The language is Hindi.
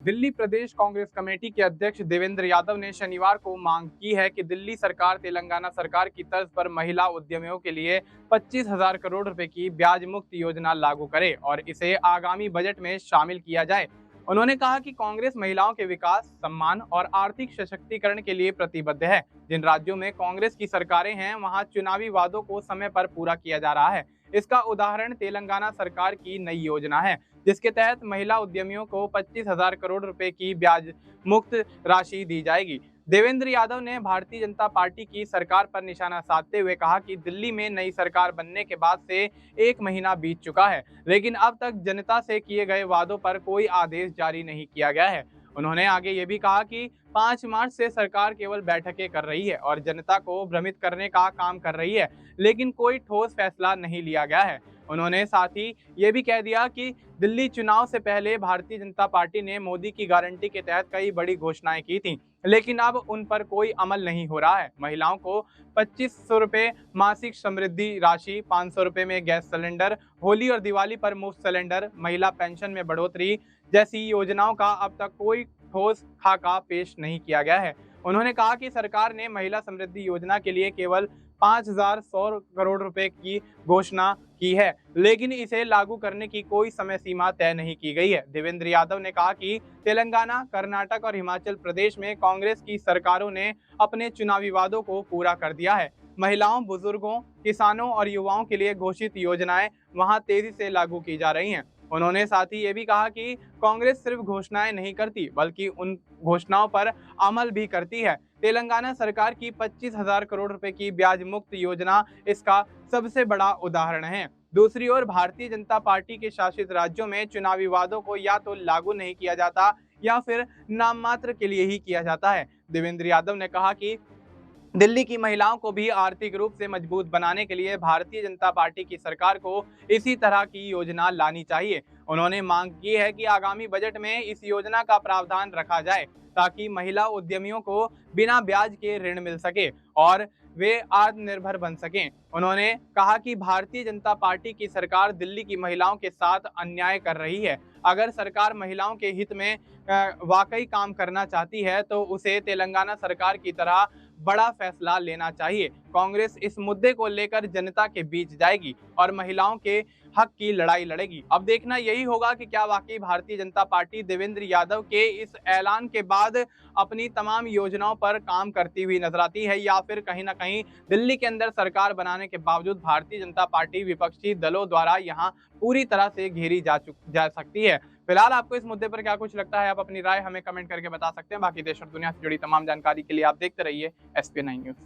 दिल्ली प्रदेश कांग्रेस कमेटी के अध्यक्ष देवेंद्र यादव ने शनिवार को मांग की है कि दिल्ली सरकार तेलंगाना सरकार की तर्ज पर महिला उद्यमियों के लिए 25,000 करोड़ रुपए की ब्याज मुक्त योजना लागू करे और इसे आगामी बजट में शामिल किया जाए। उन्होंने कहा कि कांग्रेस महिलाओं के विकास, सम्मान और आर्थिक सशक्तिकरण के लिए प्रतिबद्ध है। जिन राज्यों में कांग्रेस की सरकारें हैं, वहां चुनावी वादों को समय पर पूरा किया जा रहा है। इसका उदाहरण तेलंगाना सरकार की नई योजना है, जिसके तहत महिला उद्यमियों को 25,000 करोड़ रुपए की ब्याज मुक्त राशि दी जाएगी। देवेंद्र यादव ने भारतीय जनता पार्टी की सरकार पर निशाना साधते हुए कहा कि दिल्ली में नई सरकार बनने के बाद से 1 महीना बीत चुका है, लेकिन अब तक जनता से किए गए वादों पर कोई आदेश जारी नहीं किया गया है। उन्होंने आगे ये भी कहा कि 5 मार्च से सरकार केवल बैठकें कर रही है और जनता को भ्रमित करने का काम कर रही है, लेकिन कोई ठोस फैसला नहीं लिया गया है। उन्होंने साथ ही ये भी कह दिया कि दिल्ली चुनाव से पहले भारतीय जनता पार्टी ने मोदी की गारंटी के तहत कई बड़ी घोषणाएं की थीं, लेकिन अब उन पर कोई अमल नहीं हो रहा है। महिलाओं को 2500 रुपये मासिक समृद्धि राशि, 500 रुपये में गैस सिलेंडर, होली और दिवाली पर मुफ्त सिलेंडर, महिला पेंशन में बढ़ोतरी जैसी योजनाओं का अब तक कोई ठोस खाका पेश नहीं किया गया है। उन्होंने कहा कि सरकार ने महिला समृद्धि योजना के लिए केवल 5,100 करोड़ रुपए की घोषणा की है, लेकिन इसे लागू करने की कोई समय सीमा तय नहीं की गई है। देवेंद्र यादव ने कहा कि तेलंगाना, कर्नाटक और हिमाचल प्रदेश में कांग्रेस की सरकारों ने अपने चुनावी वादों को पूरा कर दिया है। महिलाओं, बुजुर्गों, किसानों और युवाओं के लिए घोषित योजनाएं वहां तेजी से लागू की जा रही हैं। उन्होंने साथ ही ये भी कहा कि कांग्रेस सिर्फ घोषणाएं नहीं करती, बल्कि उन घोषणाओं पर अमल भी करती है। तेलंगाना सरकार की 25,000 करोड़ रुपए की ब्याज मुक्त योजना इसका सबसे बड़ा उदाहरण है। दूसरी ओर भारतीय जनता पार्टी के शासित राज्यों में चुनावी वादों को या तो लागू नहीं किया जाता या फिर नाम मात्र के लिए ही किया जाता है। देवेंद्र यादव ने कहा कि दिल्ली की महिलाओं को भी आर्थिक रूप से मजबूत बनाने के लिए भारतीय जनता पार्टी की सरकार को इसी तरह की योजना लानी चाहिए। उन्होंने मांग की है कि आगामी बजट में इस योजना का प्रावधान रखा जाए ताकि महिला उद्यमियों को बिना ब्याज के ऋण मिल सके और वे आत्मनिर्भर बन सकें। उन्होंने कहा कि भारतीय जनता पार्टी की सरकार दिल्ली की महिलाओं के साथ अन्याय कर रही है। अगर सरकार महिलाओं के हित में वाकई काम करना चाहती है तो उसे तेलंगाना सरकार की तरह बड़ा फैसला लेना चाहिए। कांग्रेस इस मुद्दे को लेकर जनता के बीच जाएगी और महिलाओं के हक की लड़ाई लड़ेगी। अब देखना यही होगा कि क्या वाकई भारतीय जनता पार्टी देवेंद्र यादव के इस ऐलान के बाद अपनी तमाम योजनाओं पर काम करती हुई नजर आती है, या फिर कहीं ना कहीं दिल्ली के अंदर सरकार बनाने के बावजूद भारतीय जनता पार्टी विपक्षी दलों द्वारा यहाँ पूरी तरह से घेरी जा सकती है। फिलहाल आपको इस मुद्दे पर क्या कुछ लगता है, आप अपनी राय हमें कमेंट करके बता सकते हैं। बाकी देश और दुनिया से जुड़ी तमाम जानकारी के लिए आप देखते रहिए SPN9 न्यूज।